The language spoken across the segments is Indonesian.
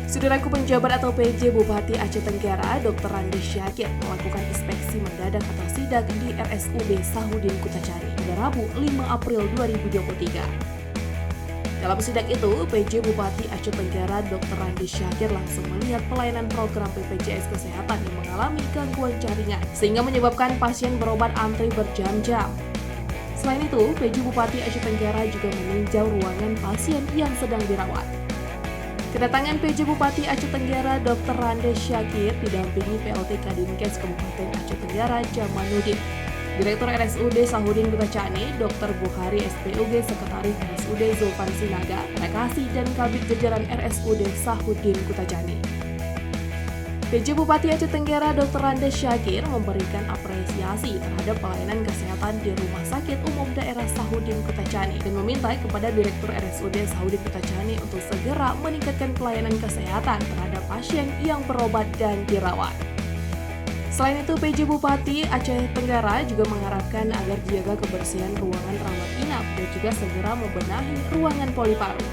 Saudaraku, penjabat atau PJ Bupati Aceh Tenggara, Dr. Randy Syakir melakukan inspeksi mendadak atau sidak di RSUD Sahudin Kutacani pada Rabu 5 April 2023. Dalam sidak itu, PJ Bupati Aceh Tenggara Dr. Randy Syakir langsung melihat pelayanan program BPJS Kesehatan yang mengalami gangguan jaringan, sehingga menyebabkan pasien berobat antri berjam-jam. Selain itu, PJ Bupati Aceh Tenggara juga meninjau ruangan pasien yang sedang dirawat. Kedatangan PJ Bupati Aceh Tenggara Dr. Randy Syakir didampingi PLT Kadinkes Kabupaten Aceh Tenggara Jamanuddin, Direktur RSUD Sahudin Kutacani, Dr. Bukhari SPUG, Sekretaris RSUD Zulfan Sinaga, Rekasi dan Kabid Jajaran RSUD Sahudin Kutacani. PJ Bupati Aceh Tenggara Dr. Randy Syakir memberikan apresiasi terhadap pelayanan kesehatan di Rumah Sakit Umum Daerah Sahudin Kutacani dan meminta kepada Direktur RSUD Sahudin Kutacani untuk segera meningkatkan pelayanan kesehatan terhadap pasien yang berobat dan dirawat. Selain itu, PJ Bupati Aceh Tenggara juga mengharapkan agar dijaga kebersihan ruangan rawat inap dan juga segera membenahi ruangan poli paru.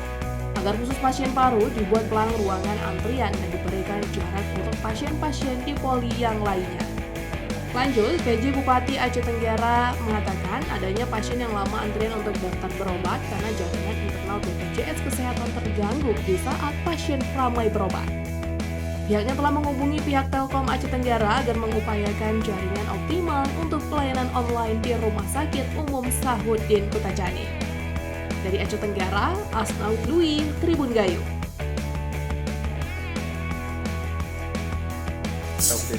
Agar khusus pasien paru dibuat pelang ruangan antrian dan diberikan jarak untuk pasien-pasien di poli yang lainnya. Lanjut, PJ Bupati Aceh Tenggara mengatakan adanya pasien yang lama antrian untuk daftar berobat karena jaringan internal BPJS Kesehatan terganggu di saat pasien ramai berobat. Pihaknya telah menghubungi pihak Telkom Aceh Tenggara agar mengupayakan jaringan optimal untuk pelayanan online di Rumah Sakit Umum Sahudin Kutacani. Dari Aceh Tenggara, Asnaud Lui, Tribun Gayo. Oke,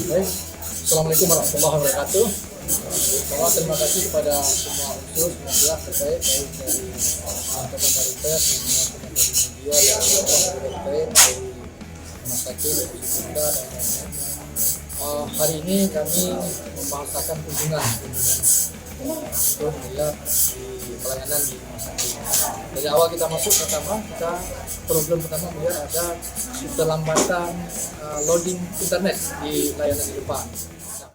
baik. Assalamualaikum warahmatullahi wabarakatuh. Pertama, terima kasih kepada semua unsur yang terkait, baik dari teman-teman dari pers, teman-teman dari media, dan teman-teman terkait dari rumah sakit, Bunda, dan lain-lain. Hari ini kami membahasakan kunjungan untuk melihat di pelayanan di rumah sakit. Dari awal kita masuk problem pertama melihat ada keterlambatan loading internet di layanan di depan.